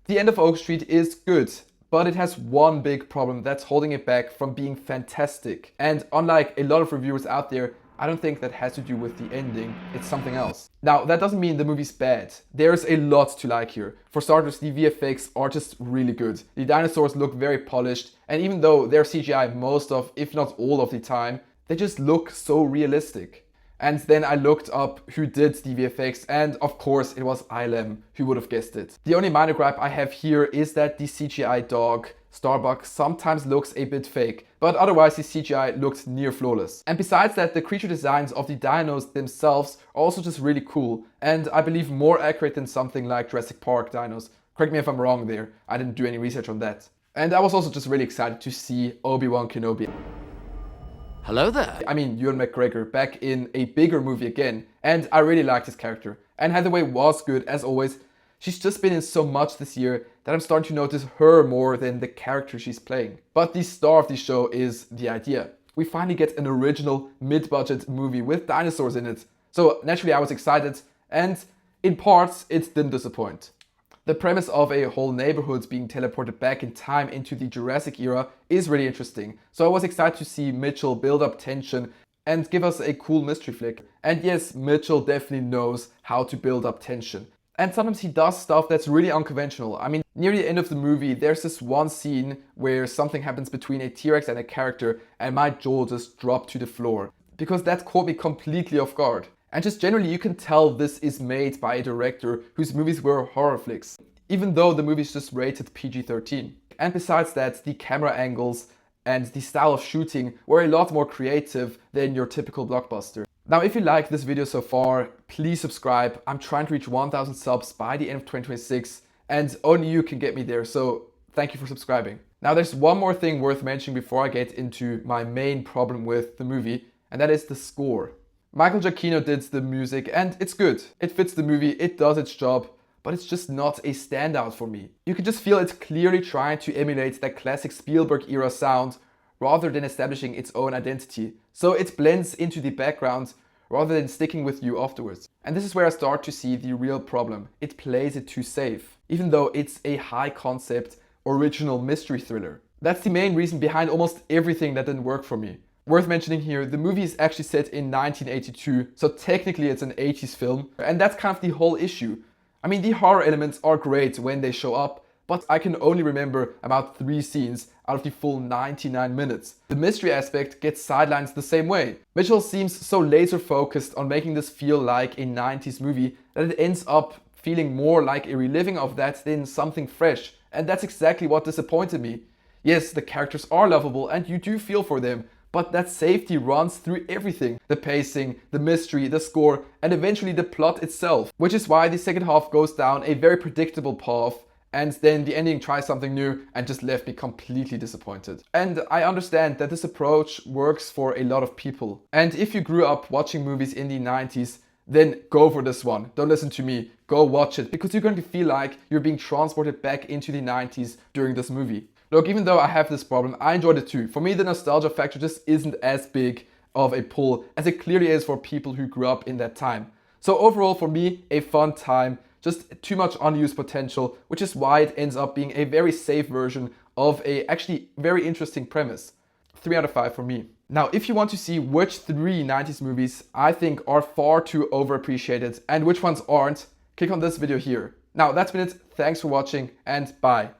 The End of Oak Street is good, but it has one big problem that's holding it back from being fantastic. And unlike a lot of reviewers out there, I don't think that has to do with the ending, it's something else. Now, that doesn't mean the movie's bad. There's a lot to like here. For starters, the VFX are just really good. The dinosaurs look very polished, and even though they're CGI most of, if not all of the time, they just look so realistic. And then I looked up who did the VFX, and of course it was ILM. Who would have guessed it? The only minor gripe I have here is that the CGI dog, Starbuck, sometimes looks a bit fake, but otherwise the CGI looked near flawless. And besides that, the creature designs of the dinos themselves are also just really cool, and I believe more accurate than something like Jurassic Park dinos. Correct me if I'm wrong there, I didn't do any research on that. And I was also just really excited to see Obi-Wan Kenobi. Hello there. I mean, Ewan McGregor back in a bigger movie again, and I really liked his character. Anne Hathaway was good as always. She's just been in so much this year that I'm starting to notice her more than the character she's playing. But the star of the show is the idea. We finally get an original mid-budget movie with dinosaurs in it. So naturally I was excited, and in parts it didn't disappoint. The premise of a whole neighborhood being teleported back in time into the Jurassic era is really interesting. So I was excited to see Mitchell build up tension and give us a cool mystery flick. And yes, Mitchell definitely knows how to build up tension. And sometimes he does stuff that's really unconventional. I mean, near the end of the movie, there's this one scene where something happens between a T-Rex and a character, and my jaw just dropped to the floor. Because that caught me completely off guard. And just generally you can tell this is made by a director whose movies were horror flicks, even though the movie's just rated PG-13. And besides that, the camera angles and the style of shooting were a lot more creative than your typical blockbuster. Now, if you like this video so far, please subscribe. I'm trying to reach 1,000 subs by the end of 2026, and only you can get me there, so thank you for subscribing. Now, there's one more thing worth mentioning before I get into my main problem with the movie, and that is the score. Michael Giacchino did the music, and it's good. It fits the movie, it does its job, but it's just not a standout for me. You can just feel it's clearly trying to emulate that classic Spielberg era sound rather than establishing its own identity. So it blends into the background rather than sticking with you afterwards. And this is where I start to see the real problem. It plays it too safe, even though it's a high concept, original mystery thriller. That's the main reason behind almost everything that didn't work for me. Worth mentioning here, the movie is actually set in 1982, so technically it's an 80s film, and that's kind of the whole issue. I mean, the horror elements are great when they show up, but I can only remember about 3 scenes out of the full 99 minutes. The mystery aspect gets sidelined the same way. Mitchell seems so laser focused on making this feel like a 90s movie that it ends up feeling more like a reliving of that than something fresh, and that's exactly what disappointed me. Yes, the characters are lovable and you do feel for them, but that safety runs through everything. The pacing, the mystery, the score, and eventually the plot itself. Which is why the second half goes down a very predictable path, and then the ending tries something new and just left me completely disappointed. And I understand that this approach works for a lot of people. And if you grew up watching movies in the 90s, then go for this one. Don't listen to me. Go watch it, because you're going to feel like you're being transported back into the 90s during this movie. Look, even though I have this problem, I enjoyed it too. For me, the nostalgia factor just isn't as big of a pull as it clearly is for people who grew up in that time. So overall, for me, a fun time, just too much unused potential, which is why it ends up being a very safe version of a actually very interesting premise. 3 out of 5 for me. Now, if you want to see which 3 90s movies I think are far too overappreciated and which ones aren't, click on this video here. Now, that's been it. Thanks for watching and bye.